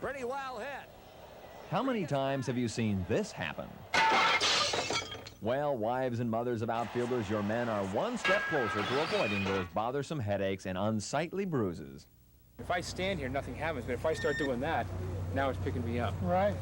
Pretty well hit. How many times have you seen this happen? Well, wives and mothers of outfielders, your men are one step closer to avoiding those bothersome headaches and unsightly bruises. If I stand here, nothing happens, but if I start doing that, now it's picking me up. Right.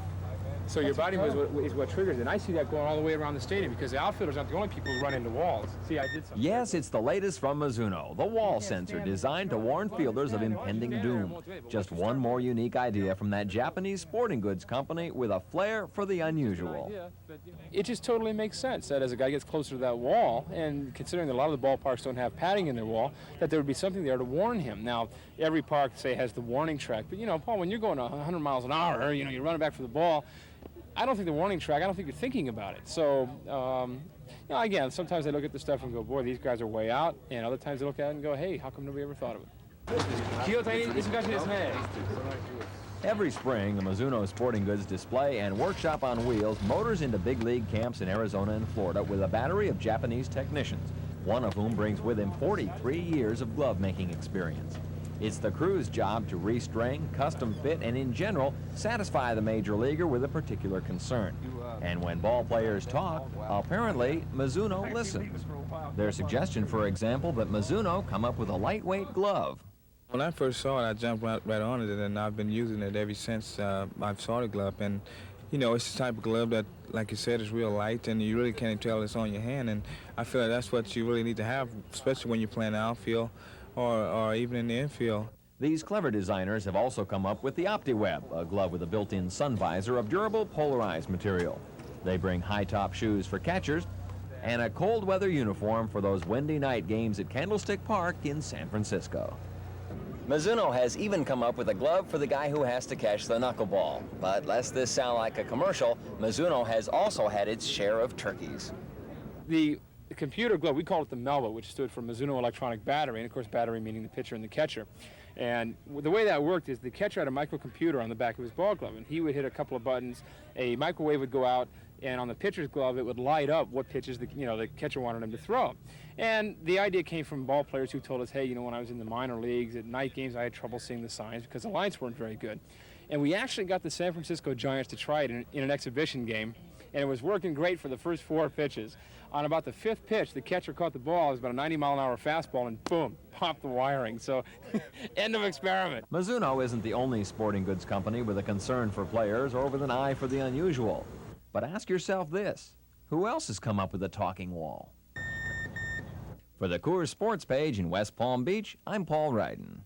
So your body is what triggers it. And I see that going all the way around the stadium because the outfielders aren't the only people who run into walls. See, I did something. Yes, it's the latest from Mizuno, the wall sensor designed to warn fielders of impending doom. Just one more unique idea from that Japanese sporting goods company with a flair for the unusual. It just totally makes sense that as a guy gets closer to that wall, and considering that a lot of the ballparks don't have padding in their wall, that there would be something there to warn him. Now, every park, say, has the warning track, but, you know, Paul, when you're going 100 miles an hour, you know, you're running back for the ball, I don't think the warning track, I don't think you're thinking about it. So, you know, again, sometimes I look at the stuff and go, boy, these guys are way out, and other times I look at it and go, hey, how come nobody ever thought of it? Every spring, the Mizuno Sporting Goods display and workshop on wheels motors into big league camps in Arizona and Florida with a battery of Japanese technicians, one of whom brings with him 43 years of glove-making experience. It's the crew's job to restring, custom fit, and in general, satisfy the major leaguer with a particular concern. And when ball players talk, apparently Mizuno listens. Their suggestion, for example, that Mizuno come up with a lightweight glove. When I first saw it, I jumped right on it, and I've been using it ever since I saw the glove. And you know, it's the type of glove that, like you said, is real light, and you really can't tell it's on your hand. And I feel like that's what you really need to have, especially when you're playing the outfield or even in the infield. These clever designers have also come up with the Optiweb, a glove with a built-in sun visor of durable polarized material. They bring high-top shoes for catchers and a cold weather uniform for those windy night games at Candlestick Park in San Francisco. Mizuno has even come up with a glove for the guy who has to catch the knuckleball. But lest this sound like a commercial, Mizuno has also had its share of turkeys. The computer glove, we call it the Mellow, which stood for Mizuno Electronic Battery, and of course battery meaning the pitcher and the catcher. And the way that worked is the catcher had a microcomputer on the back of his ball glove, and he would hit a couple of buttons, a microwave would go out, and on the pitcher's glove it would light up what pitches the catcher wanted him to throw. And the idea came from ball players who told us, hey, you know, when I was in the minor leagues at night games, I had trouble seeing the signs because the lights weren't very good. And we actually got the San Francisco Giants to try it in an exhibition game, and it was working great for the first 4 pitches. On about the 5th pitch, the catcher caught the ball. It was about a 90-mile-an-hour fastball, and boom, popped the wiring. So, end of experiment. Mizuno isn't the only sporting goods company with a concern for players or with an eye for the unusual. But ask yourself this, who else has come up with a talking wall? For the Coors Sports page in West Palm Beach, I'm Paul Ryden.